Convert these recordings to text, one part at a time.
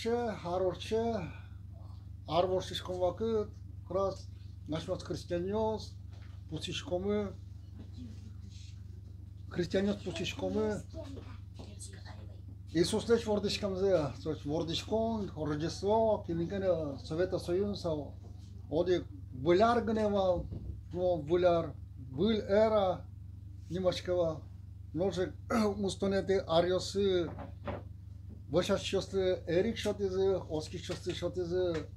harorche, arvorshishkom vakit, kras, нашмас христианиос, пусишкомы, христианиос пусишкомы, Иисус лечь вордишкамзе, соч вордишкон, Рождество, килинкане Совета Союза, оди выляр гневал, но выляр, был эра немашкова, ножек мустонеты ариосы, вышаш чёсты эрик шотизы, оски чёсты шотизы,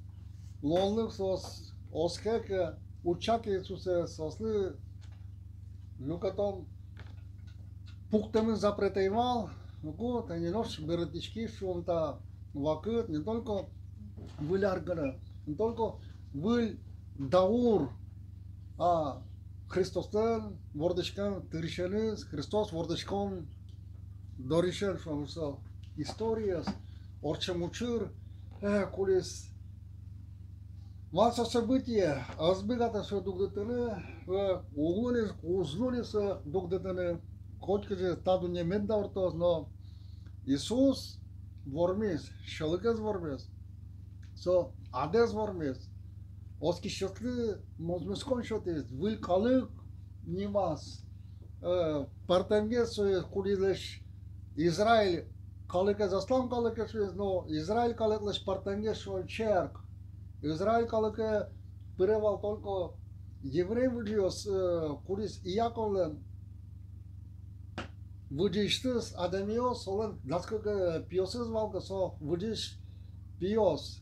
лонлык сос, оскек, учак Иисусе сослы, люкатом пухтами запретейвал, вот, они нож беретички, шум-то вакыт, не только выляр гана, не только выл даур, а Христостен, вордышкан, тыршеныз, Христос, вордышкан, доришен, что история, орчемучур, кулис, масса событий, азбегата все дугдетене, угулис, узлулис дугдетене, хоть же таду не меддауртос, но Иисус вормис, шалыкас вормис, со адес вормис, оски шотли, мозмускон шотис, вил калык нимас, партенгес кулилеш Израиль калыкас аслам калыкас, но Израиль калыклеш партенгес черк, Израиль калыке перевал только еврей выдиос, кулис Иаковлен, выдиштыс адамиос, олен насколько пиосыз валка, со выдиш пиос.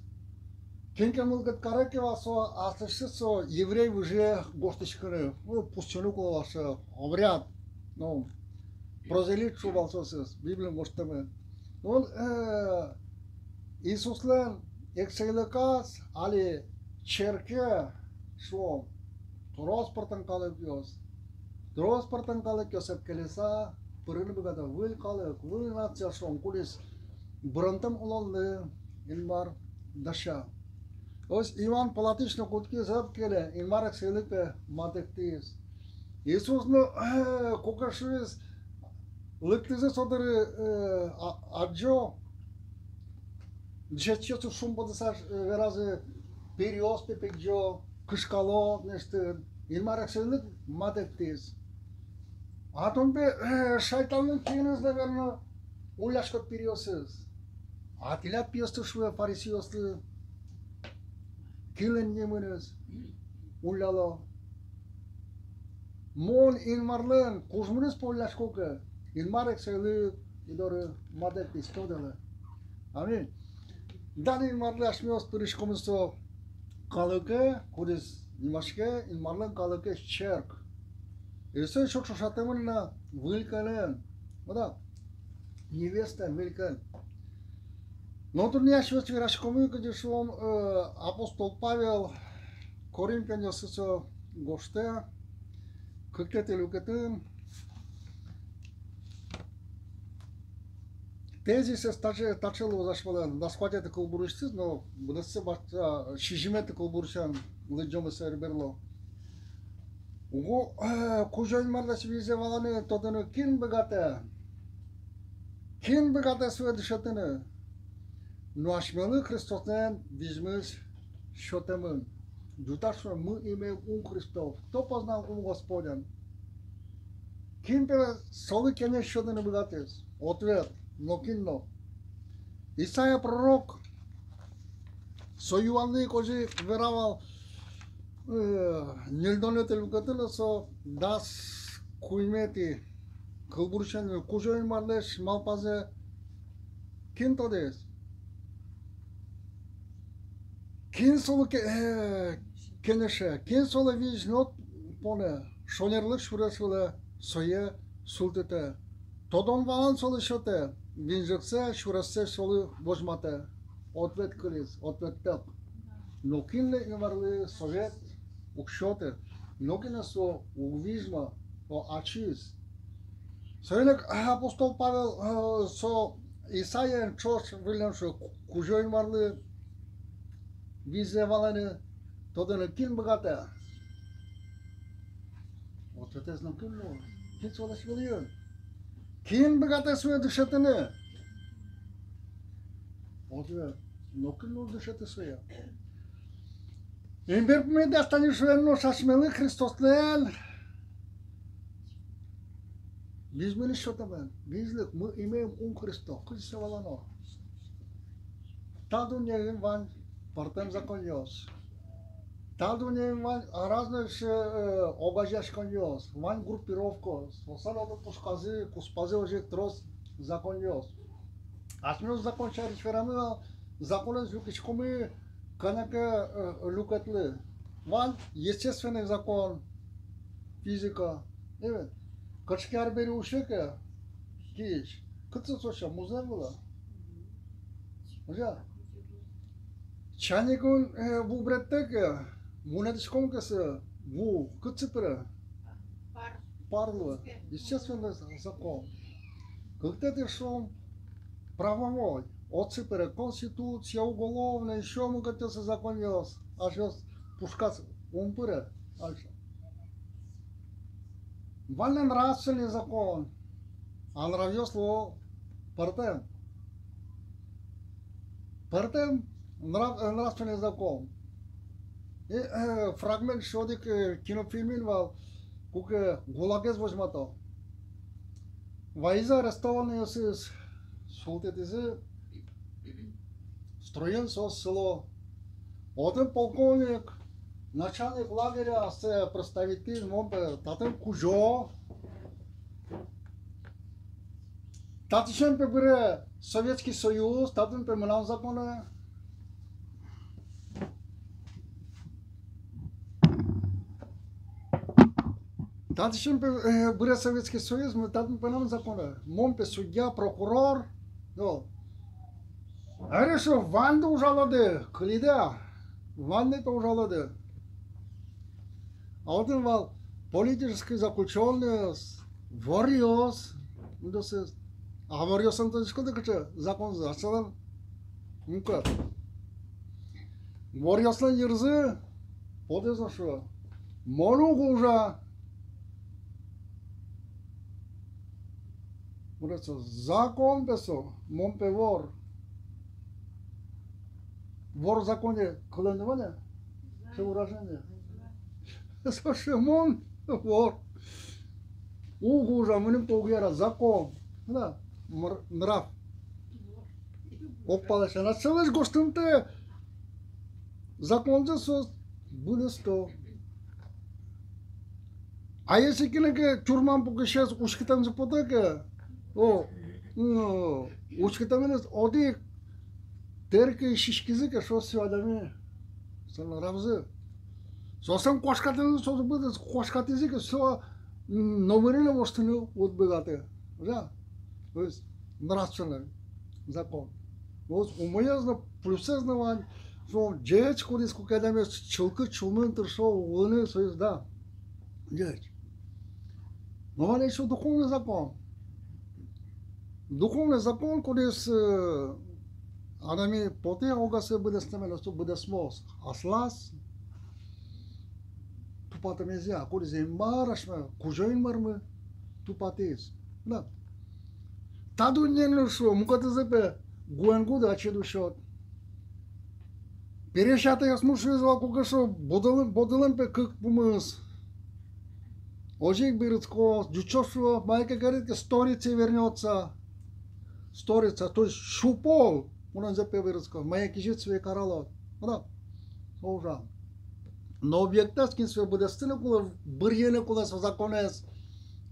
Кенкемылгат каракева со аслышты со еврей уже гоштышканы, ну пустюнук ваше обряд, ну прозелит шубалсосыз, Библия гоштаме. Он Иисуслен эксейлыкас али черке шо трос партанкалыкиос, трос партанкалыкиос эпкелеса. Пырын бігада выл калык, выл нация шон кулис бұрынтым ұланды инмар даша. Ось Иван Палатичны кутки зап келе, инмар экселікпе матектиіз. Иисусны кукашуыз лыктызы содыры аджо, джетчесу шумбадысаш веразы периос пепекджо, кышкало, нешті, инмар экселік матектиіз. Atom be şeytanın kiyiniz de verme ulaşkot piriyorsunuz. Atilat piyostu şu farisiyostu. Kilen yeminiz. Ullalo. Mon inmarlın kuzmunuz polaşkoke. Inmarek seyli idore madek istodele. Amin. Dan inmarlaşmıyoruz pırışkomuzu kalıke, kudiz nimaşke inmarlın kalıke çerk. Если еще что-то на вылькален, да, невеста вылькален. Но тут не еще раз кому что он апостол Павел Коринфяне с госте, как это люкатен, тези се тачело зашвала, да схватят такого бурышцы, но да се башта шижимет такого бурышан, лыджома се реберло. Уго кужойн марлас визе валаны тодыны кин бігаты суе дышатыны. Нуашмелы Христосмен визмыз шотымын. Дуташно мы имеем ум Христов. Кто познал ум Господен? Кин пе солы кене шотыны бігатыз? Ответ, но кинно. Исайя пророк союванный кожи веровал Нельдонете лукатына со дас куймети кылбуршан кужойн марлеш малпазе кинто дес. Кин солы кенеше, кин солы виж нот поне шонерлык шурасылы сое султете. Тодон валан солы шоте, винжексе шурассе солы божмате. Ответ кылыз, ответ теп. Но кинле инварлы совет Укшоте, нокина со угвизма, о ачиз. Сойлек апостол Павел со Исаия чош вилям шо кужойн марлы визе валаны тоданы кин богата. Вот это знам кино. Кин солаш вилион. Кин богата суе дышатыны. Вот ну дышит и своя. Имберпме да станешь венно шашмелы Христослен. Bizmeli что-то ben. Bizlik мы имеем Христос. Христос валано. Таду не ван партем законёс. Таду не ван разных обажаш конёс. Ван группировку. Осало пушказы, куспазы уже трос законёс. Asmos закон шариферами законы зукишкоми канака лукатлы. Ван естественный закон физика. Evet. Kaçkar beri uşaka kiş. Kıtsı soşa muzar bula. Hoca. Çanikun bu brettek munatışkom kası bu kıtsı pıra. Парло. Естественно закон. Когда ты шел правовой, отцепера, конституция, уголовная, еще мы готовы закон есть. А сейчас пускать умпыра. Вальный нравственный закон. А нравится слово партем. Партем нравственный закон. И фрагмент шодик кинофильмин вал. Кука гулагез возьмато. Вайза арестованный с султетизы строен со село. Один полковник, начальник лагеря с представителем татен кужо. Татишен пебре Советский Союз, татен пеменал законы. Татишен пебре Советский Союз, мы татен пеменал законы. Момпе судья, прокурор. А решил Ванду ужалады, клида. Ванды-то ужалады. А один вал политический заключенный, варьос. А варьосом то что такое? Закон зашел. Ну-ка. Варьосна ерзы. Подъезд что? Монугу уже. Закон песо. Момпе вор. Вор в законе колоннования? Что выражение? Слушай, мон вор. Угу уже, мы не погуяра, закон. Да, нрав. Опалаша. На целый гостынты закон засос будет сто. А если кинеке тюрьмам пока сейчас ушкитам запотака, ушкитам оди терки шишкизы, что все адами, сон равзы. Сосам кошкатын сос будет кошкатизы, все номерили востыны вот бегаты, да, то есть нравственный закон. Вот у меня зна плюсы знавань, что джеч кудис кукадами чулка чулмен тершо уны союз да, джеч. Но он еще духовный закон. Духовный закон, кудис Адами поте огасы буде стамена, что буде смос. Аслас тупата мезя, кудис имарашме, кужоин мармы тупатис. Да. Таду не нушо, муката запе гуангуда ачедушот. Перешата я смушу звал кукашо, бодален пе кык пумыс. Ожик Бирицко, Дючошо, майка говорит, сторицей вернется. Сторица, то есть шупол. Он запел Бирицко, моя кижит свои каралот. Да, ужас. Но объекта скин свой будет стыно, куда бырьене, куда со законес.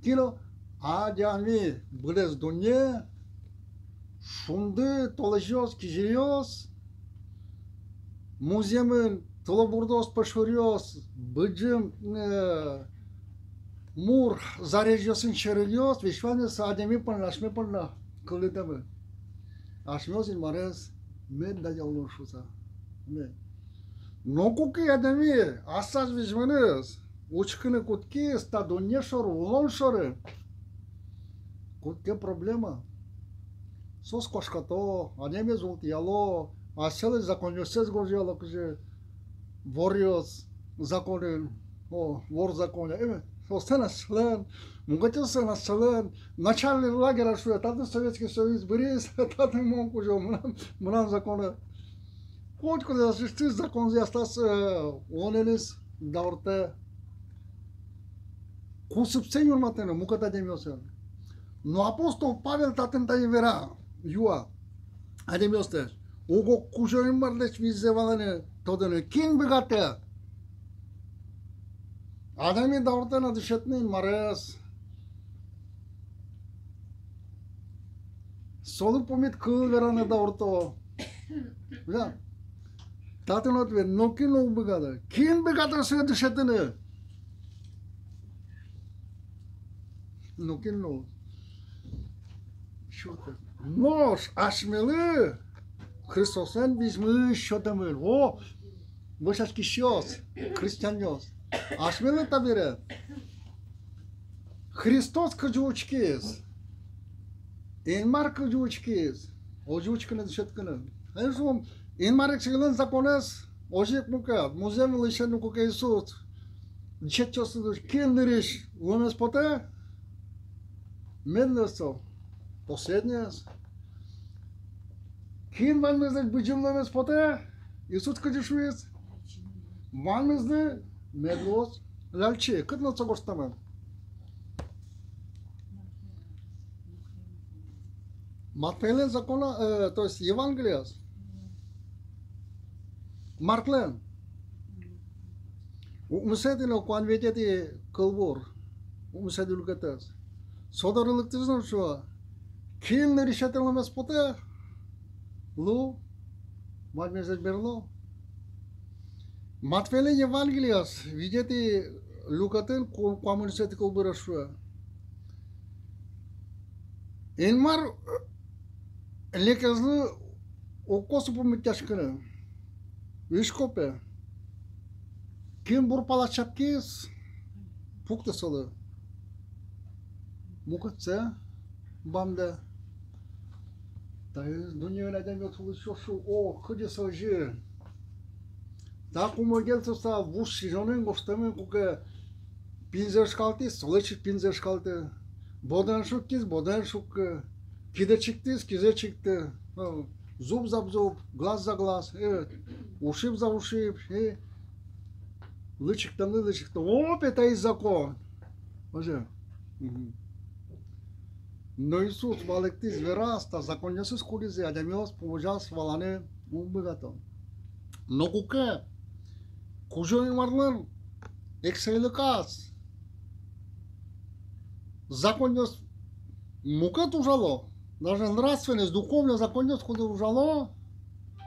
Кино, а диами, будет с дуне, шунды, толежос, кижиос, муземен, толобурдос, пошуриос, быджим, Мур зарежёсын шерелёс, вишване садеми панна, ашме панна, кылытамы. Ашмёсин марес, мен да яулушуса. Но куки адами, асаж вишванес, учкыны кутки, стадонне шору, улон шоры. Кутке проблема. Сос кошкато, адеми зултияло, аселы законёсез гожьяло, кже, ворёс, законен, вор законя, Остана член, могътелся на член, начални лагера шуя, тата Съветски съюз, бъри тата монко жо, мрам закона. Който да защити закон за стас онелис да орте. Кусъпсен юрматена, муката демиоса. Но апостол Павел татен да вера, юа, адемиосте. Ого кужоин марлеч визевалане, тодане кин бегате. Adamı davranışına dışetmeyin maras. Solu pomit kıl verana davranışa. Ya. Taten ot ver, nokin o begada. Kim begada suya dışetine? Nokin no. Şurada. Nos aşmeli. Hristosen bizmiş şotamel. O. Boşas kişiyos. Hristiyanos. Aşmeli tabire. Hristos kıcıuçkiz. Enmar kıcıuçkiz. Ocuuçkını dışetkını. En son enmar eksilin zakones. Ojek muka. Muzem lışen nukuka Isus. Dışetçosudur. Kendiriş. Ломес поте. Медлесо. Последнее. Кин ванмездек быджим ломес поте. Isus kıcışuyuz. Ванмезде. Медлос, лялче, cât nu ți-o gostăm? Matfelen zakona, to jest Evangelias. Marklen. Umsetine kuan vedeti kılbor. Umsetil gătăs. Sodarılık tizim şu. Kim ne rişetelmez pote? Lu, madmezet berlo. Matfele Evangelias, videti lucrătând cu comunitatea cu Bărășua. Enmar lekazlı o kosu pomiteșkână. Işkope. Kim burpala çapkis? Pukta salı. Mukatsa bamda. Tayız dünyaya neden yotuluşu şu o kıcı săjı. Dacă mă gălță să vus și jonen gostăm cu că pinzer șcalte, soleci pinzer șcalte, bodan șuctis, bodan șuc, kide çıktız, kize çıktı, zub za zub, glas za glas, ушиб за ушиб, лычик-то, опять это и закон. Уже. Но Иисус валектис вера asta, законнесыз кулизе, адемиос поможас валане убыгато. Но куке? Кужоин варлан ексейликас. Законность мукат ужало. Даже нравственность, духовная законность, куда ужало.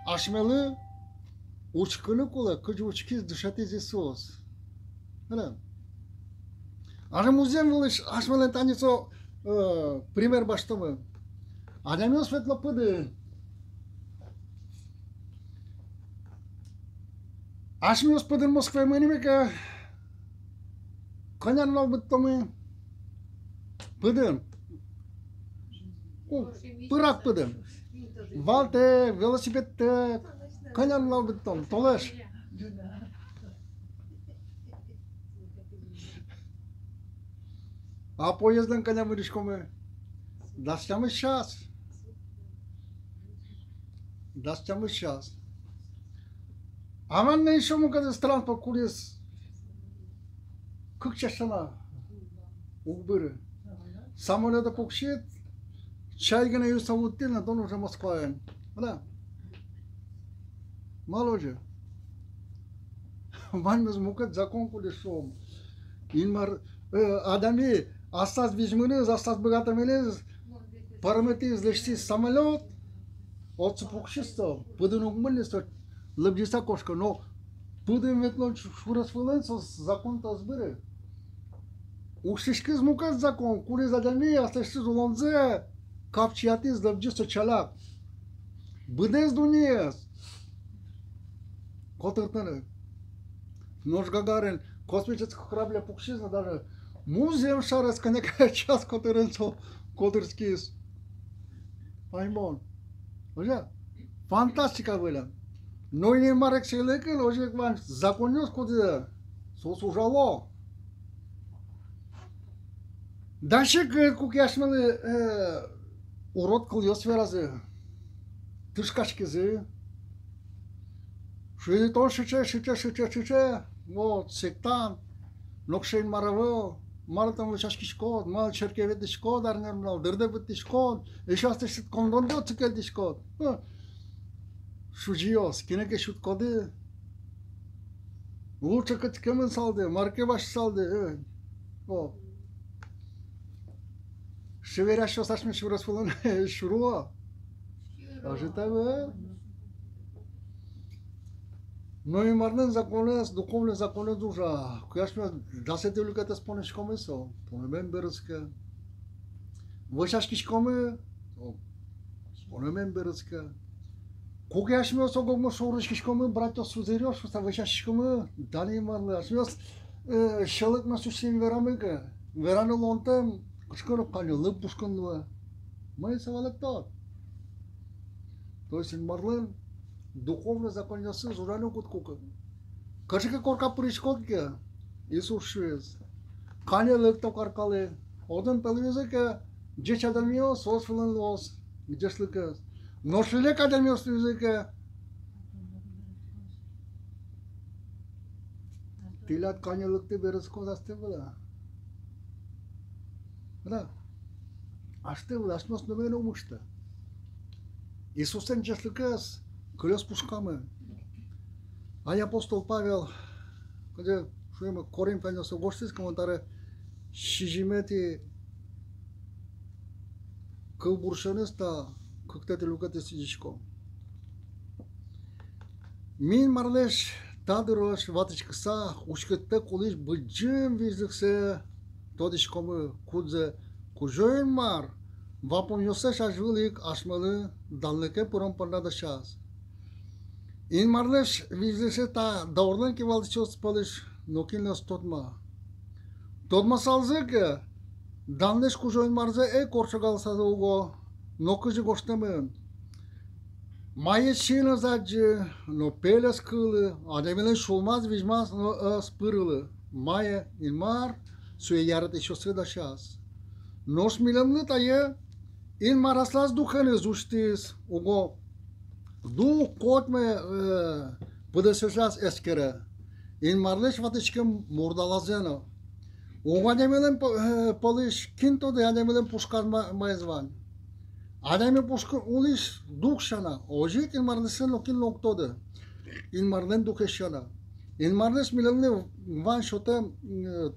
Ашмелы учкыны кулы, кыжы учкиз дышатиз Иисус. Аже музем вылыш, ашмелен таницо пример баштымы. Адемио светло пыды. Ашмиос пыдын Москве мынымеке. Конян лав быттымы. Пыдын. Пырак пыдын. Валте, велосипедте. Конян лав быттым. Толеш. А поезден коня выришкомы. Дастямы сейчас. Дастямы сейчас. Aman ne işim o kadar transport kuryes. 40 yaşına. Ubırı. Самолета покшет. Чайгана ее савутина, то уже Москва. Да. Мало же. Ванмез мукат закон кулешом. Инмар адами остас вижмыныз, остас богатамелез. Параметры лешти самолет. От покшесто. Пыдын угмыльнесто. Лăbgisa coșcă, nu. Pădă-mi vetlo șură sfâlânță, zakon ta zbâre. Uștișchiz mucat zakon, curez adami, asta știți o lonze, capciatiz, lăbgisa cealac. Bădez dunies. Котыртаны. Нож Гагарин, космических корабля пукшизна, даже музеем шарес, коняка час котырынцо, котырскис. Паймон. Уже? Фантастика была. Но и не марек селекел, уже к вам законёс куда сослужало. Дальше кукяшмалы урод кыльёс веразы. Тышкашкизы. Шитон шиче. Вот, сектант. Нокшейн маравел. Мал там вышашки шкод. Мал черкевет шкод. Арнермнал. Дырдебет шкод. Ишасты шит кондондо цикел шкод. Шужиос. Кинеке шут коды. Лучше катикемен салды. Марке баш салды. О. Шеверящо сашми шурасфулан шуруа. Ожитавы. Но и марнен законы, духовные законы душа. Кuyashma дасете люката споне шкоме со. Понемен берска. Вышашки шкоме. Понемен берска. Кuyashma со гому шорышки шкоме братья сузерёш, что вышашки шкоме дали марлы. Ашмёс шалык на сушин верамыга. Вераны лонтем кышкырып каны лып пушканлы. Май савалык тот. То есть марлын духовно законился зурану куткука. Кашика корка пришкотке. Иисус швез. Кане лыкта каркалы. Одан телевизорка джечадамио сос филан лос. Джешлыка. Но шлек адамио языка. Тилат кане лыкты берес кодасты была. Да. Ашты была, ашмос новен умышта. Иисусен джешлыкас. Колес пушками. А апостол Павел, когда шуємо Коринфяни гостис коментаре, шижимети кылбуршаныста кыктети лукати сидишко. Мин марлеш тадырош ватычкыса ушкетте кулиш быджым виздыксе тодишкомы кудзе кужойн мар вапон йосе шажвылик ашмалы далныке пурам пандада шаз. In marleş vizlese ta doğrudan ki valdı çöz palış nokinles totma. Totma salzı ki danleş kujoyun marze korçagal sazı ugo nokıcı goştamın. Maye çiğne zacı no peles kılı ademilen şulmaz vizmaz no spırılı. Maye in mar suye yarıt işosu da şaz. Nos milemli tayı in maraslas duhanı zuştiz ugo Ду котме подесешас ескере. Ин марлеш ватышкем мурдалазено. Угадемелен полиш кинто де адемелен пушкар майзван. Адеме пушкар улиш дукшана. Ожик ин марлесен локин локтоде. Ин марлен дукешана. Ин марлеш миленне ван шоте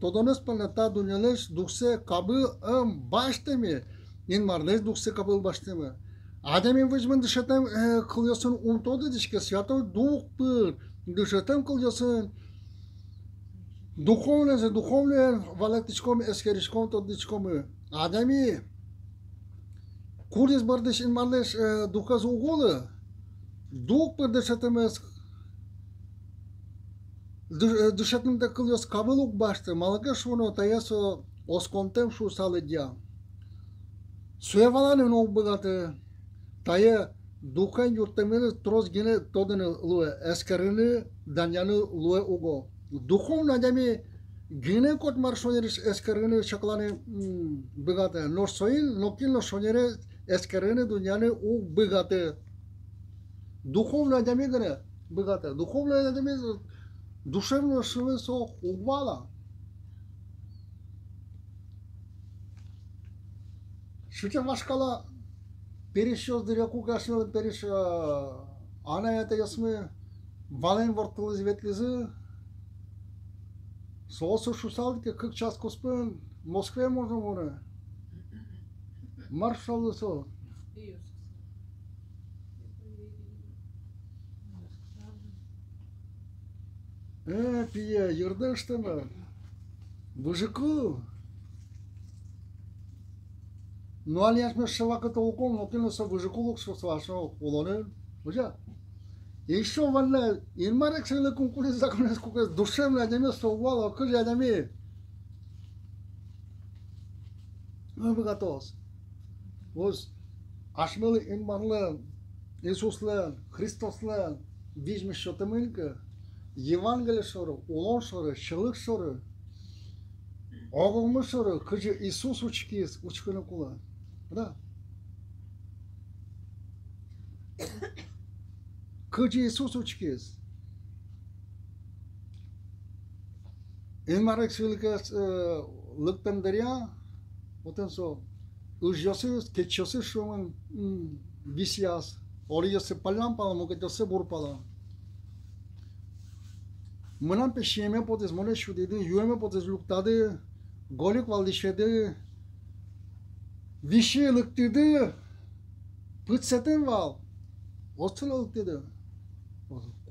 тодонес палната дунялеш дуксе кабыл баштеме. Ин марлеш дуксе кабыл баштеме. Adem'in vıcmın dışarıdan kılıyorsun umtodu dişkesi ya da duh bir dışarıdan kılıyorsun duhovne valak dişkom eskerişkom to dişkom Adem'i kuris bardeş in marleş duhkaz uğulu duh bir dışarıdan da kılıyorsun kabuluk başta malaka şunu tayaso oskontem şu salıdya suya valanın o bıgatı Taya dukan yurttemeli troz gene todene lue eskerini danyanı lue ugo. Duhovna demi gene kot marşoneris eskerini şaklanı bigate. No soil nokin no sonere eskerini dunyanı u bigate. Duhovna demi gene bigate. Duhovna demi dушевно швы со угвала. Şuça başkala Перещёс дыряку кашнел переш ана это ясмы вален вортыл изветлизы соосу шусалдыке 40 час коспен Москве можно море маршалды со пие йырды ыштымы бужыку Ну, али ясме шевака толком, но кино са бужикулук со свашо улоне. Бужа. Еще вале, ин марек се ле конкуренция законес кука душевно адеме со вала, каже адеме. Ну, богатос. Вот ашмели ин марле, Иисусле, Христосле, вижме шотемынка, Евангелие шоры, улон шоры, шылык шоры. огомышыры кыжы Иисус учкиз учкыны кула. Да. Кыжы Иисус учкиз. Инмарек силкес лыктандыря отенсо ужёсыз keçiyorsa şu an vicias oriyası palan pala muketose burpala. Mânam pe șieme potes mone șudede, iueme potes luctade, golik valdişede, vişe lıktede, pıtseten val, ostala lıktede.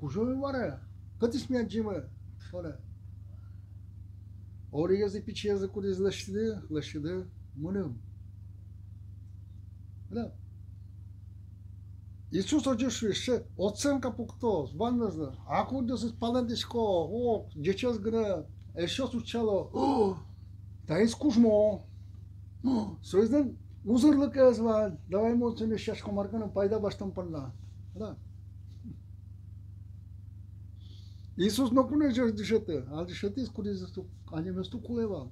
Kujoy var ya, cât ismi acımı, sonra. Oriyası piçiyazı kudiz lășide, mânăm. Da. Iisus oceșui și oțenca puctos, bandăză, acum de să-ți palentișco, de ce-ți gână, eșosul cealo, dar e scușmo, să-i dăm, uzărlă că îți va, давай mulțumim și așa comarcână, paida baștăm până la, da. Iisus nu pune jos de șetă, al de șetă cu dezăstu, animestu culeva.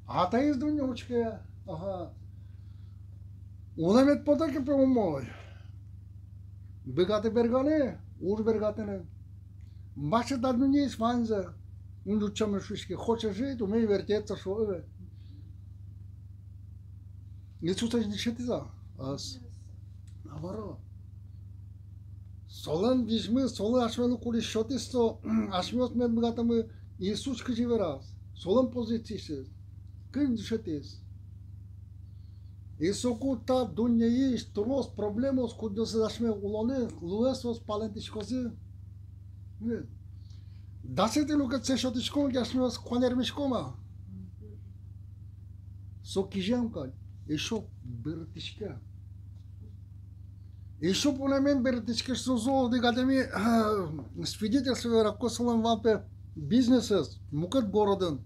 Ata e zdunye uçke, aha, unamet poda pe umoi. Begate bergane, ur bergatene. Bașe dar nu e svanză. Nu ducem șușke, hoce je, tu mei verteță și ove. Iisus aș deșetiza. As. Avaro. Solan dijmă, solan aș mea lucruri șotisto, aș mea med begata mă Iisus cât veras. Solan poziție. Când deșetiz. Iisus ta dunyei stros problemos cu de să așme ulone, luesos palentișcozi. Da se te lucră ce șotișcom, că așme os coanermișcoma. So kijam că eșo bertișca. Eșo pune men bertișca și so de gademi свидетельство ракосолам вам pe businesses, mucat gorodın.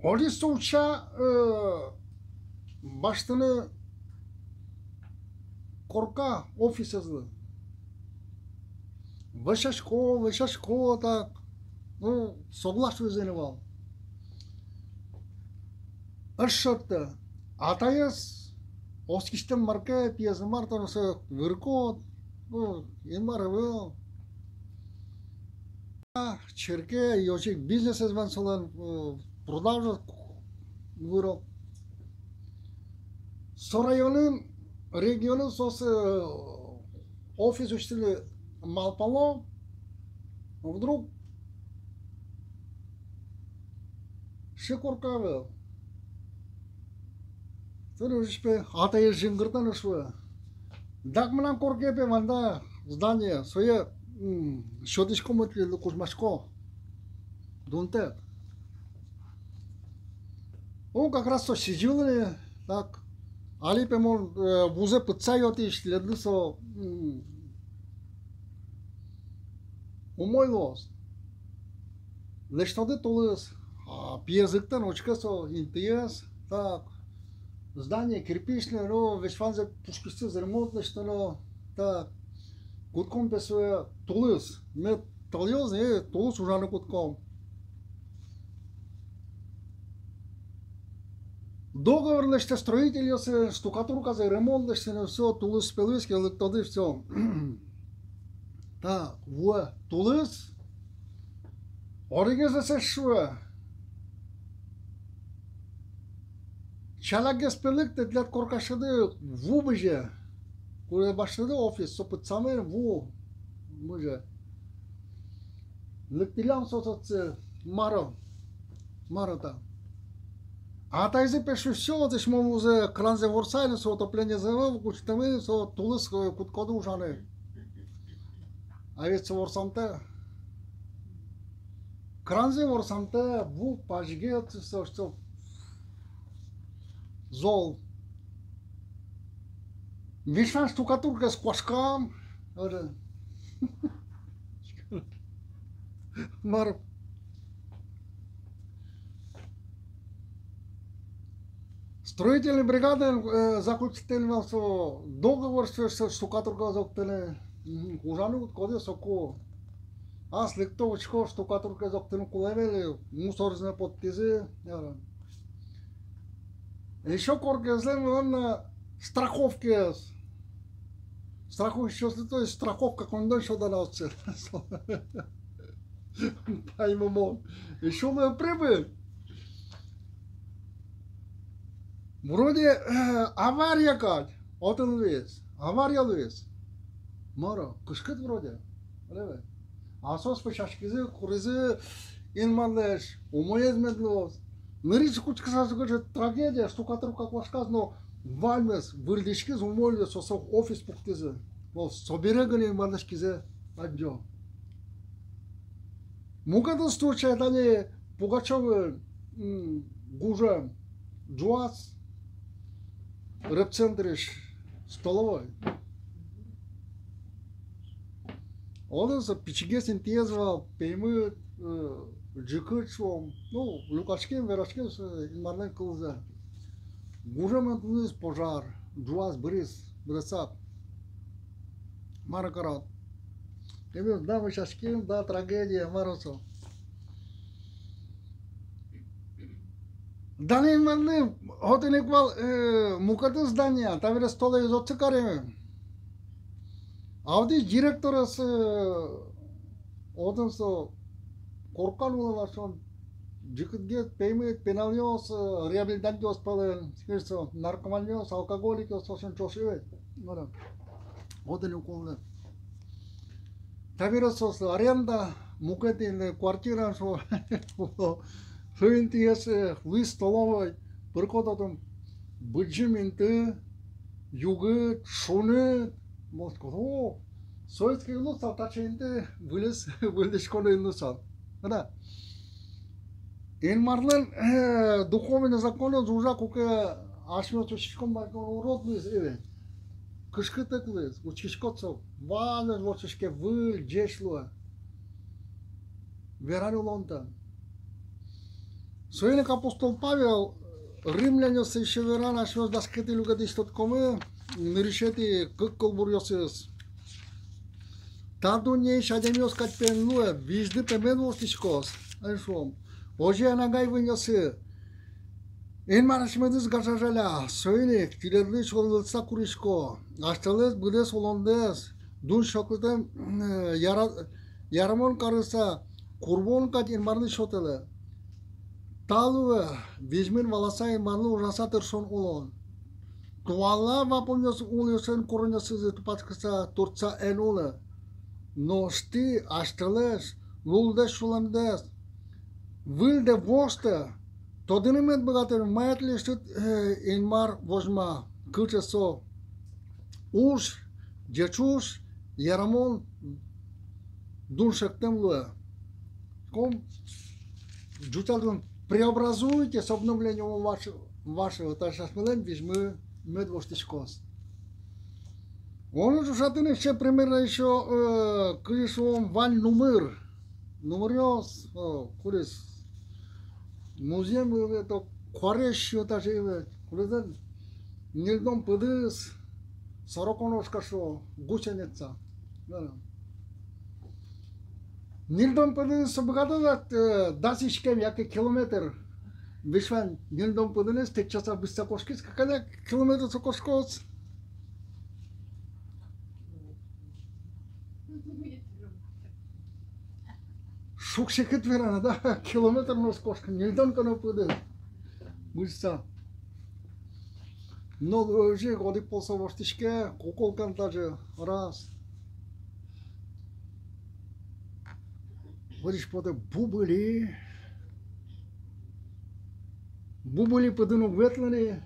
Ori soğuşa baştını korka ofisezli. Vășașco, tak, nu, soğulaştı üzerine var. Aşırtı, atayız, oskişten marka, piyazı marta, nasıl vırkot, en marı, çerke, yoşik businesses van solan, продажа вырок. Со регионын сос офис учтили малпало, вдруг шекоркавы. Sonra işte atayı jingırtan şu. Dakmanan korkuyor pe vanda здание, своє шотишко мутли лукушмашко. Дунте. Он как раз то сидел, так, али pe mol buze pățaioti și le dus o умойлос. Le что de толыс, пьезыктан очка со интиес, так, здание кирпичное, но весь фанзе пушкисты заремонтно, что но так, кутком pe своя толыс, me толёз, не толыс ужаный кутком. Договор ще строитель, штукатурка за ремонт, ще не все, Тулыс Пелыски, тоді все. Так, в Тулыс, оригез се шуе. Чалагес Пелыкте для коркашыды в быже. Куре башыды офис, сопыт самер в быже. Лыктилям сосоцы Марата. Ata zi pe șușo, deci mă uze cranze vorsaile, să otoplenie zăvă, cu citămâni, să tulăs cu codul ușane. Aveți să vorsante? Cranze vorsante, bu, pașghet, să știu, zol. Vișan ștucaturcă, scoașcam, măr. Строительные бригады заключили договор с штукатуркой, ужаный коде соко. Аз лектовочко, штукатурка зоктын кулевели, мусорзне подтизи. Еще коргезлем на страховки. Страховки, то есть страховка, кондон что доносит. Пойму, еще мы прибыль. Вроде авария как, отын вес, авария вес. Мара, кышкыт вроде, ребят. Асос пешашкизи, куризи, инмалеш, умоез медлос. Нырич кучкасасы кыжы трагедия, штукатурка квашказ, вальмес, вырдишкиз, умойле, сосок офис пуктизи. Вот, соберегали инмалешкизи, аджо. Мукатын случай, они Пугачевы, Гужа, Джуас, репцентриш, столовой. Он за пичиге синтезва, пеймы, джикычвом, ну, Лукашкин, Верашкин, инмарлен кылза. Гужа ментуныз пожар, Джуас, Брис, Бресап, Маракарат. Именно, да, Мышашкин, да, трагедия, Маросо. Дани инмарлен, хотен иквал, мукатын здания, тавира стола из отцикарем. Авди директорас одынсы коркан улалашон жикытге пеймет пеналиос реабилитациос палын скирсо наркоманиос алкоголикос сосын чошевет мана одын уколны тавиросос аренда мукетин квартира шо хынтиес вы столовой бір котатын быджименты югы шуны Москва, советский индустриал, таченте вылез школы индустриал, да. Инмарлен духовный закон зужа куке ашмёцу шишком баркон уродный еве. Кышкытык лез, учишкотсов, валез лошишке выл джешлуа. Верану лонта. Союзник апостол Павел римлянёс еще веран ашмёц даскети люгадиш тот коме. Миришети кыккыл бурьосыз. Таду не шадемиос кать пенлуэ, визды пеменвос тишкос. Айшом. Оже анагай вынесы. Эн марашмедыз гажажаля. Сөйник, тилерли шолылса куришко. Ашталыз бұдес олондыз. Дун шоклытым ярамон карыса. Курбон кать эн марны шотылы. Талуэ, визмин валаса эн марны ужаса тыршон олон. Туала вапомнёс улюсен коронёсыз тупаткаса турца энула. Но шти ашталеш, лулдеш шуламдес. Вылде вошта. Тодынымет богатыр маят лишит инмар вожма. Кылчасо. Уж, джечуш, ярамон дун шектем луэ. Ком джуталдун преобразуйте с обновлением вашего ташашмелен вижмы медвоштишкос. Он уже шатын еще примерно еще крышом ван номер. Номерёс, курис. Музей был это кварещу даже куризен. Нильдом пыдыс. Сороконошка шо гусеница. Нильдом пыдыс обгадывает дасишкем яки километр. Вишван нильдом пыдынес тек часа быстро кошкис. Какая километр со кошкос? Шукшекет верана, да? Километр нос кошка. Нильдом кано пыдыс. Быстро. Но уже годы полса воштишке, куколкан даже раз. Говоришь, пода бубыли. Бубыли подыну ветлани.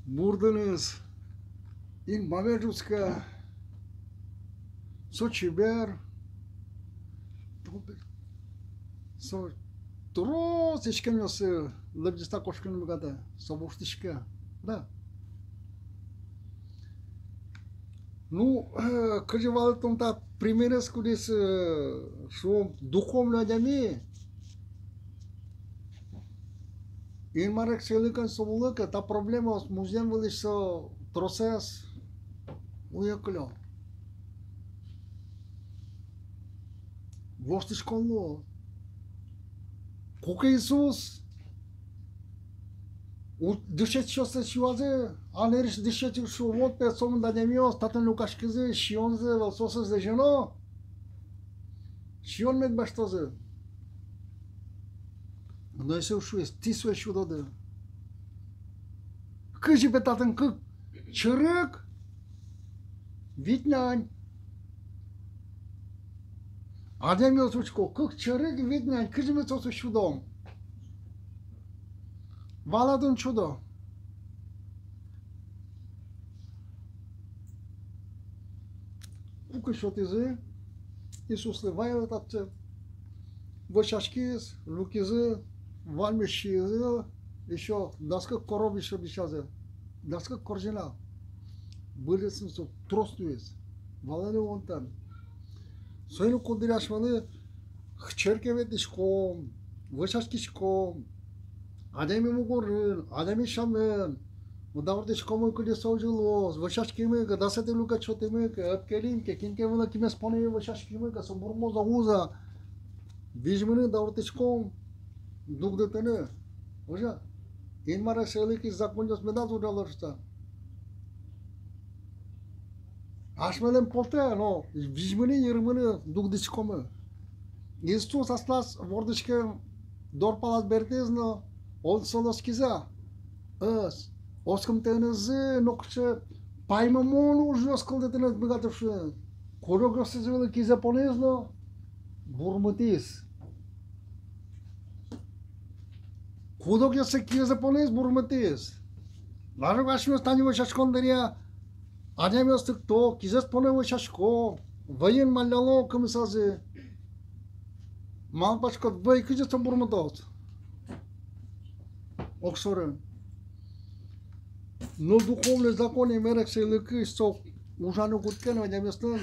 Бурдыныз. Ин мамеджуска. Сочибер. Со Трос ишкемёсы лебдиста кошкын бгада. Собуштишке. Да. Ну, кажевал том-то примеры скудис, что духовно дями. Инмарек селикан собулыка, та проблема с музеем вылез процесс уяклё. Гошти школно. Кока Исус. Дышать что сочувствует, а не решит дышать что вот персона дадемиос, татан лукашкизы, шионзы, волсосы зажено. Шион медбаштозы. Но если уж есть, ты свой еще доды. Кыжи бетатын кык, чырык, витнянь. Адемиос учко, кык, чырык, витнянь, кыжи бетосу шудом. Valadın çudo. Ucă șotize, Iisus le vai tapte. Vășașchiz, luchize, valmeșize, еще dască corobi și bișaze. Dască corjena. Bălețin să trostuiesc. Valane ontan. Soinu codirașmane, хчеркеветишко, vășașchișco, Ademi mugurân, ademi șamen, udavărte și comul cu de saujulos, vășașchime, că da să te lucă cioteme, că apkelim, că kinke vână kime spune vășașchime, că să burmoza uza. Vijmână, davărte și com, duc de tănă. Oja, in mare să ele că zaconjos medați udalor ăsta. Așmelem potea, no, vijmână, iermână, duc de și comă. Iisus a spus, vorbește că doar palat berdeznă, Ol solos kiza. As. Oskam teneze nokche paima monu jos kıldı tenet bigatı şu. Koreografisi zıvılı kiza ponezno. Burmutis. Kudok yasa kiza ponez burmutis. Lara başmıyor tani ve şaşkondırya. Ademios tık to kizas pone ve şaşko. Vayin mallalo kımsazı. Mal başkot vay kizas burmutot. Оксорен. Но духовные законы мерек се лыки со ужану гудкен в неместен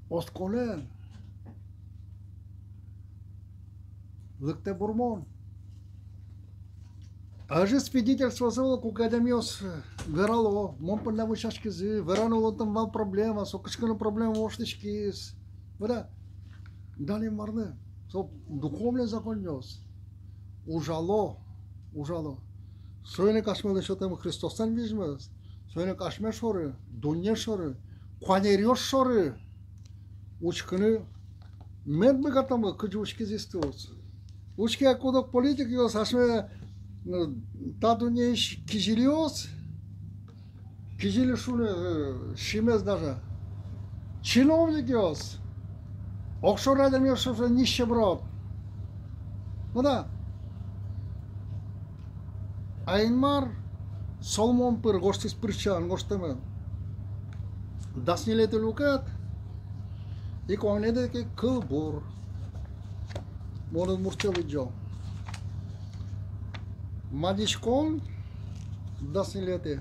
остколен. Лыкте бурмон. Аже свидетельство зало, когда миос верало, мон панда вышашки зы, верано лотом вам проблема, со кышкану проблема воштышки. Вера, дали марне. Со духовный закон миос. Ужало. Söyle kaçmalı şotem Hристos'tan bizmez. Söyle kaçma soru, dünya soru, kuaneriyor soru. Uçkını med begatamı kıcı uçki zistiyoruz. Uçki akudok politik yiyoruz, haşme ta dünya iş kişiliyoruz. Kişili şunu şimez даже. Чиновник yiyoruz. Окшора demiyoruz, nişşebrot. Bu da. Ainmar Solomon pır goştis pırçan goştamı. Dasnilete lukat. İk oynede ki kılbur. Monun murçalıcı. Madişkon dasnilete.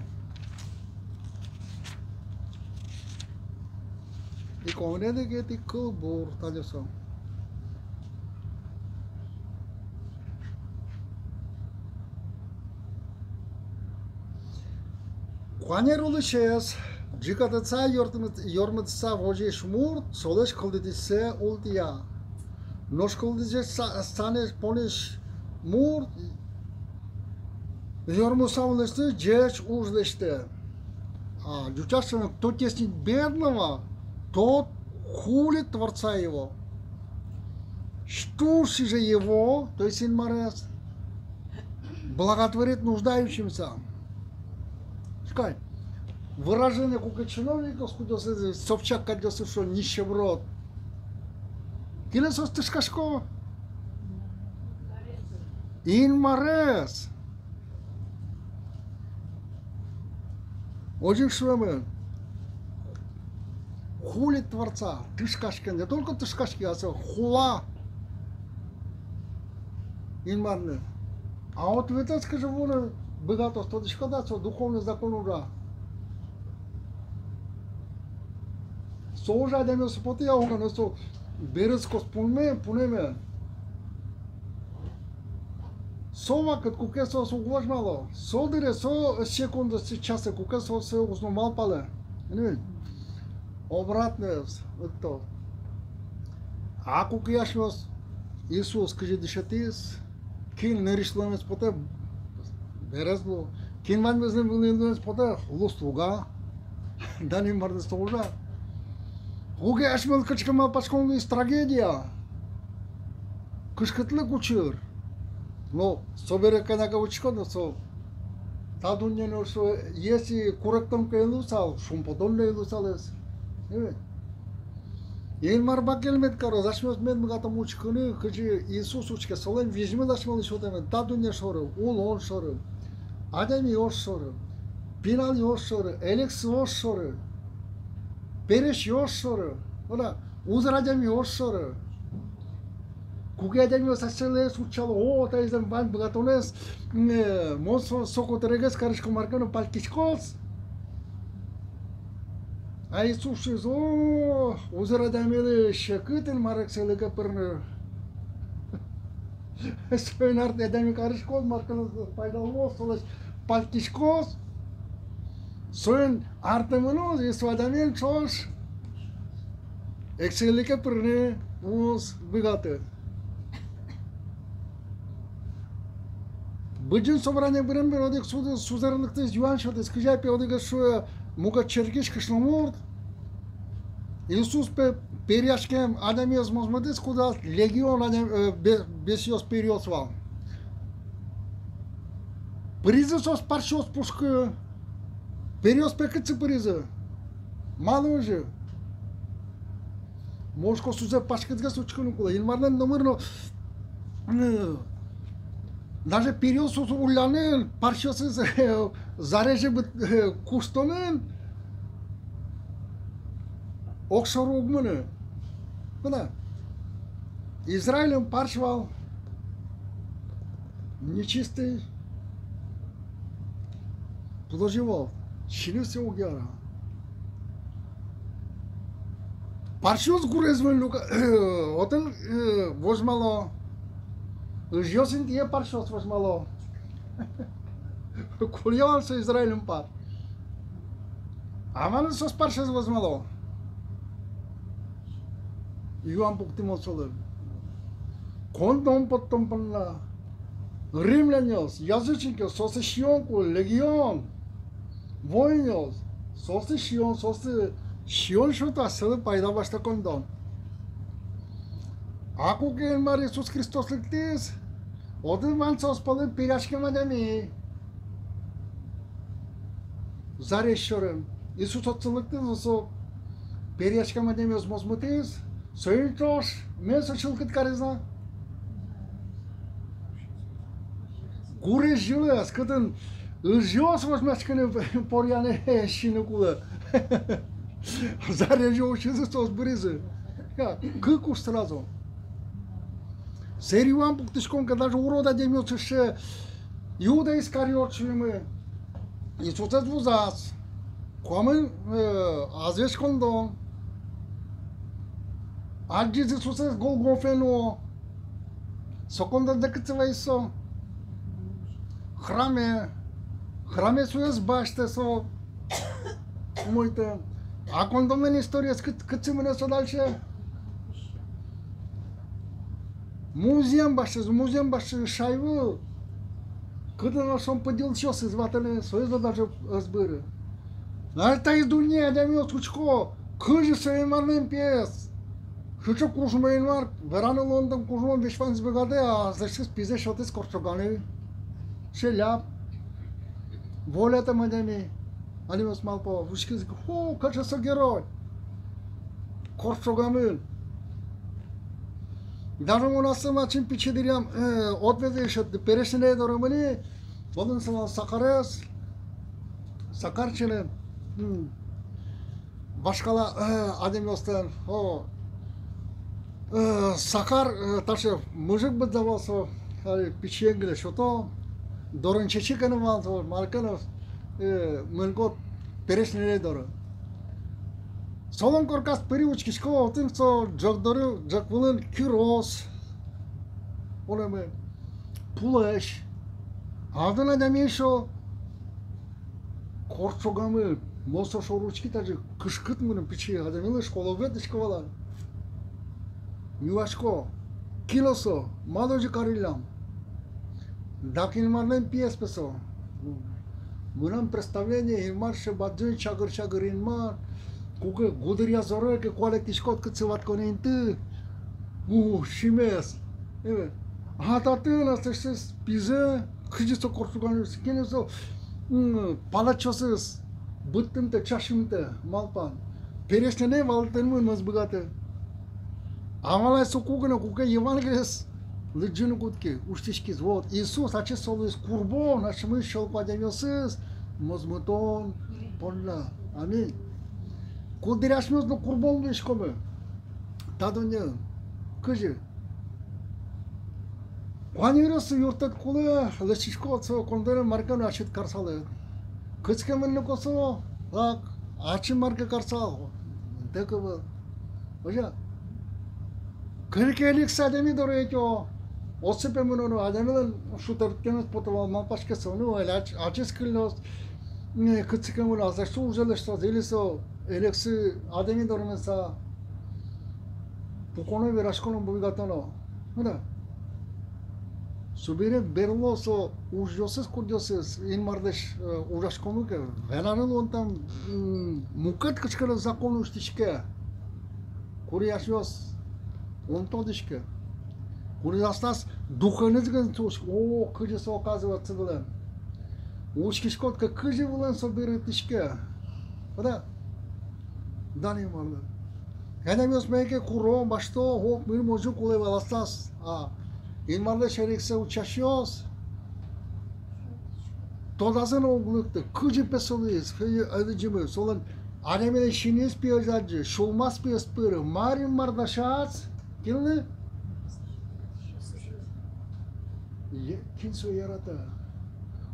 İk oynede ki kılbur tacısın. Kuanerulu şeyiz, cikatıca yormatıca voje şmurt, soleş kıldıdısa ultiya. Noş kıldıdıca stane poniş murt, yormusa ulaştı, ceç uzlaştı. Дючашно, кто теснит бедного, тот хулит Творца его. Штуши же его, то есть инмарес, благотворит нуждающимся. Скай, выражение кука чиновников, куда Собчак кадется, что нищеброд. Килесос ты скашко? Инмарес. Очень швемен. Хулит Творца. Тышкашки. Не только тышкашки, а хула. Инмарне. А вот в этом, скажем, вон, богато, что шкода, что духовный закон уже. Соужа демес потия он, но что березко спунме. Сова като куке со угложмало. Содире со секунда часа куке со се узномал пале. Не? Обратно это. Ако кияшмос Исус кыжы дишатис, кин неришланес поте березло, кин ван безнем вылендес поте луствуга, дани мардес тоже. Хуге ашмел кычкама пашкон из трагедия. Кышкытлы кучыр. Но собере канага учконо со Тадуньяно что если курактам кайлусал, шумподонне илусалес. Evet. Elmar bakgelmet karo, zaşmaz men mıgatam uçkını, kıcı İsus uçke solen vizmi zaşmalı şotemen, tadunya soru, ul on soru, ademi oş soru, Binal oş soru, Alex oş soru, Bereş oş soru, ola uzar ademi oş soru. Kuge ademi saçlı suçalı, o tayzem van mıgatones, mos sokotereges karışkı markanı palkişkos. Ai sușis, uzăra de amele șăcât în marăc să legă până. Să-i n-ar de amele care școs, marcă nu paidalmos, să lăși palchișcos. Să-i artă mânos, este o de amele cioș. Excelike până, uz, băgată. Băgin sobrane bărân bără, odec suzărănăctăți Ioan și odec scâjai pe odec și Muga Черкиш кышломурд. Иисус периашкем адамиос мозмадес куда легион адам бесиос периосвал. Призы сос паршос пушка. Периос pe cât se призы. Мало уже. Мошко сузе пашкет га сучкunu кула. Инвардан номерно Даже периосус улянен, паршосыз зареже кустонен. Окшор угмыны. Бына. Израилем паршвал. Нечистый. Подоживал. Шинусе угяра. Паршос гурезвен лука. Отен возмало. Își eu sunt e par șos fost malo. Culion să Israel în par. Aman să spar șos fost malo. Eu am puctim o solă. Condom potom până rimlenios, yazıcınki sosu şiyon ku legion. Voynios, sosu şiyon şuta să payda başta condom. Acum că în mare Iisus Hristos lăctis, odin van să o spălăm pirașcă mă de mii. Zare șorăm. Iisus o să lăctis, o să pirașcă mă de mii o să mă smutiz, să introși, mesă și-l cât care zna. Gure jilăs, cât în jos vă smeați când în poriane și în culă. Zare jo și să o zbriză. Că cu strazo. Serio am puctishkon că даже урода демётся ше Иуда Искариот швимы. Иисус вузас. Комен азвешкондо. Аджи Иисус Голгофено. Соконда декцева исо. Храме суес баште со. Уite. A condomen istorie cât se mâne să dalșe. Muzeum bașe șaivă. Cât în așa împădil și o să-ți vatele, să o даже zbără. Asta e dunia de-a mea, sucico. Câji să e mar în pies. Și ce cușmă e mar, veranul London cușmă veșfan zbăgadea, să știți pize și atâți corciogane. Și leap. Volete mă de mie. Alimos malpo, vışkı zic, kaça să geroi. Corciogane. Dar una să mă cim pice diriam, odveze și pereșine de români, vodun să mă sakarcele, başkala ademostan, sakar taşı mujik bıdavası, piçi engile şoto, dorun çeçikanı valto, markanı, mângot pereșine de rom. Solon corcas periuci școală, atunci să joc vâlând chiros, oleme, puleș, adına demişo, corçogamı, moso şoruçki tacı kışkıt mının piçi, ademile școală vede școala. Miuashko, kiloso, madoji karilam. Dacă Ilmarlen pies pe so. Mânăm представление, Ilmar și badjun chagăr Ilmar. Cu că guderia zoră că colectișcot cât se vat coneintă. Și mes. Evet. Hatatın asta și piză, cât să corsuganul să kene so. Palaciosus. Bıttım te çaşım te malpan. Perește ne valtın mı măs băgată. Amalai să cu că Evangheles lăginu cutche, uștișchiz, vot, Iisus, acest sol este curbon, așa mă și-o cu ademiosăs, măzmăton, ponla, amin. Cu direaș măs no curbon lui școmă, tadonă, câje. Cuaniră să iurtăt culă, lășișcot să condără marcănu așet carsală. Câți că mână coso, lac, aci marcă carsal, întăcă vă, așa. Kırk ellik sademi doruyor. O sepe bunu adamın şu taraftan potaval mapaşka sonu öyle açız kıllos ne kıçıkı bunu azar şu uzalaştı zeliso eleksi ademi dorumsa bu konu bir aşkının bu gatano ne subire berloso ucosuz kurdiosuz in mardeş uğraşkonu ki venanın ondan mukat kıçkırı zakonu iştişke kuryaşıyoruz он тодышка. Курдастас духаныз гынтуш. О, кыжы со оказываться булан. Ушкишкот ка кыжы булан со беретишке. Да. Дани малы. Янамёс меке куро башто хоп мир можу куле баластас. Илмарда шерексе учашёс. Тодазын оглыкты. Кыжы песолыз. Феи адыжымы. Солан Anemele şiniz piyazcı, şolmaz piyaz pırı, marin mardaşaz, kimle? Kimse yarata.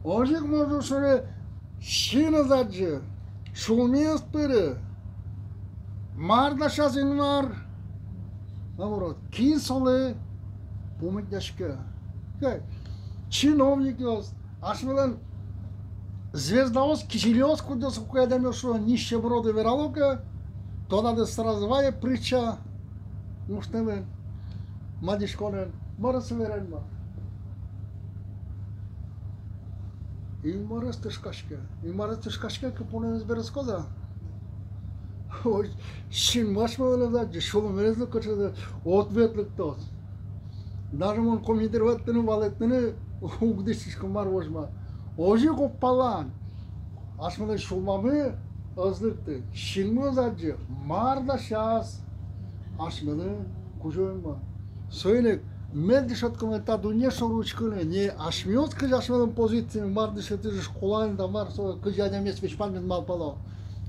Ojik mozu sonra şinazcı, şolmaz pırı, mardaşaz invar. Navrot, kinsole, pomit yaşka. Чиновник yoz, aşmalan Звездовоз Кишелёвск, куда сколько я думал, что нищеброды вералока, то надо сразу притча, ну что мы, мадишконен, морос веренма. И морос тышкашка, капонен изберес коза. Ой, шин машмалы да, шолом верезлы кочады, ответлик тот. Даже он комитироваттыны, валеттыны, угдышышкы мар ожма. Oji koppalan. Aşmada şulmamı özlüktü. Şilmi özacı. Marda şahs. Aşmada kucağıma. Söyle. Med dışatkımı ta dünya şoruçkını. Ne aşmıyoruz kız aşmadan pozisyonu. Mar dışatı şkolayında var. Sonra kız yademiyes veçpanmen malpalo.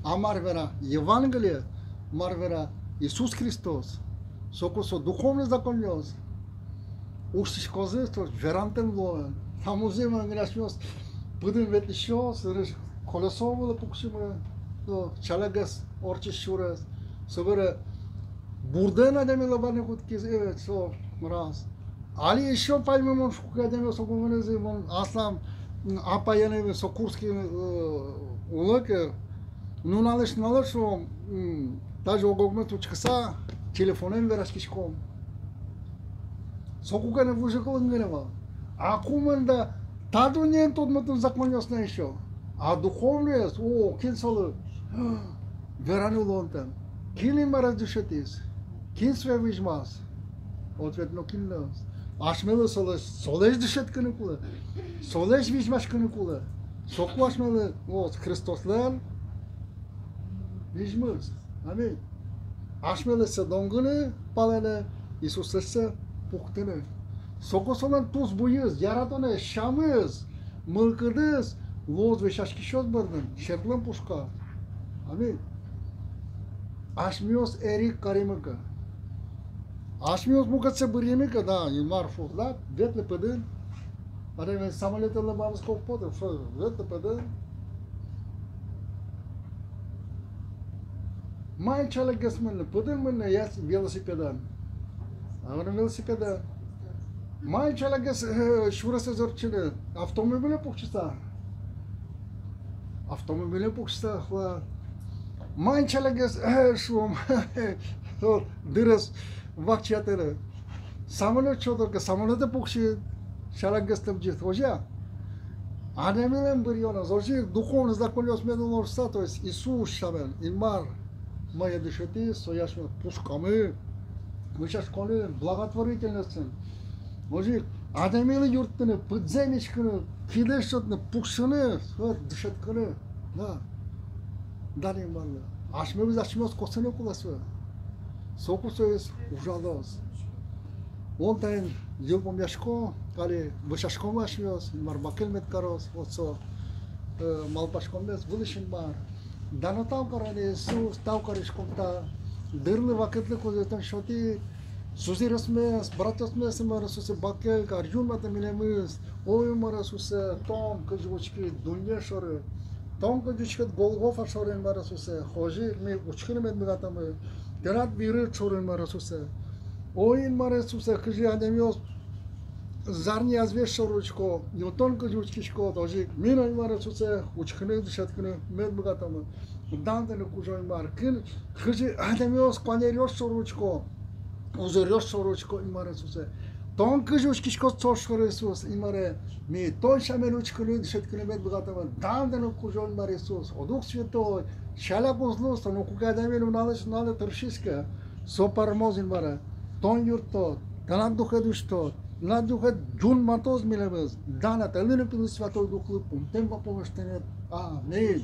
Amar vera. Evangeliye. Mar vera. Iisus Hristos. Sokoso duhovni zakonnios. Uști școze, verantăm luăm. Amuzim în grașmios. Pădân vetlișos, colosovul puximă, çalagas, orice șurăs. Să vără burdena de mele bani cu tchiz, evet, so, mraz. Ali еще поймем, что когда мы со гуманизм, асам, апаяне, со курски улăcă, nu nalești, что даже огогнат учкаса, телефонем верашкишком. Со кука не выжикал ингенева. Acum da, tadu не tot mă законёс на еще. А духовность, о, кинсолы, веранul лонтан. Кили ма раздушетис, кин све вижмас. Ответ но кин нос. Ашмелы солеш дышет кыныкулы, солеш вижмаш кыныкулы. Соку ашмелы, вот, Христослен, вижмас. Амин. Ашмелы се донгыны, палены, Иисусese puhtını. Sokosolan tuz buyuz, yaratone, şamız, mılkıdız, loz ve şaşkişoz bırdın, şerplan puşka. Amin. Aşmıyoruz erik karimıka. Aşmıyoruz mukatse bıryemika da, yılmar fuzlat, vetle pıdın. Are ben samaletle babız kokpodu, vetle pıdın. Mai çalak gesmenle, pıdın mınne yas velosipedan. Avram velosipeda. Mai çalak şurası zor çıdı. Avtomobile pukçusta. Avtomobile pukçusta. Mai çalak şu dırız вахчатеры. Самолет что только, самолеты пухши шалангастым жит, ожа. Анемилем бриона, зожи духовно законлёс медунорса, то есть Иисус шамел, имар, моя дышати, сояшме пушкамы, вышашконы, благотворительностью. Ожи Ademeli yurtunu, pıdzemişkını, fideşotunu, pukşını, dışatkını, da, dalim varlı. Aşmamız aşmamız kosunu kulası. Sokusuyuz, ujados. Ontayın yılpom yaşko, kali bışaşkom aşmıyoruz, mar bakılmet karos, otso malpaşkomdes, buluşun var. Danotav karani, su tav karışkomta, dırlı vakitli kuzetan şoti, Susirus mes, bratos mes mara suse bakel, Arjun mata milemus, oy mara suse Tom kızıçki dunya şoru, Tom kızıçki Golgofa şoru mara suse, hoji mi uçkını med migatamı, Denat biri şoru mara suse, oy mara suse kızı ademios, Zarni yazve şoruçko, Newton kızıçkişko, hoji mina mara suse uçkını dışatkını med migatamı, Dantene kujoy mar, kin kızı ademios panerios şoruçko. Узорёс сорочко имаре сусе. Тон кыжушкишко цошхоре сус имаре ми той шамелучко луд шеткелемет бгатава дандено кужон маре сус. Одух святой шала позлос но кугадамел нале торшиска сопармоз имаре. Тон юрто танат духа душто на духа джун матоз милебез. Дана телene пил святой дух лупум темпо помощтенет. Амин.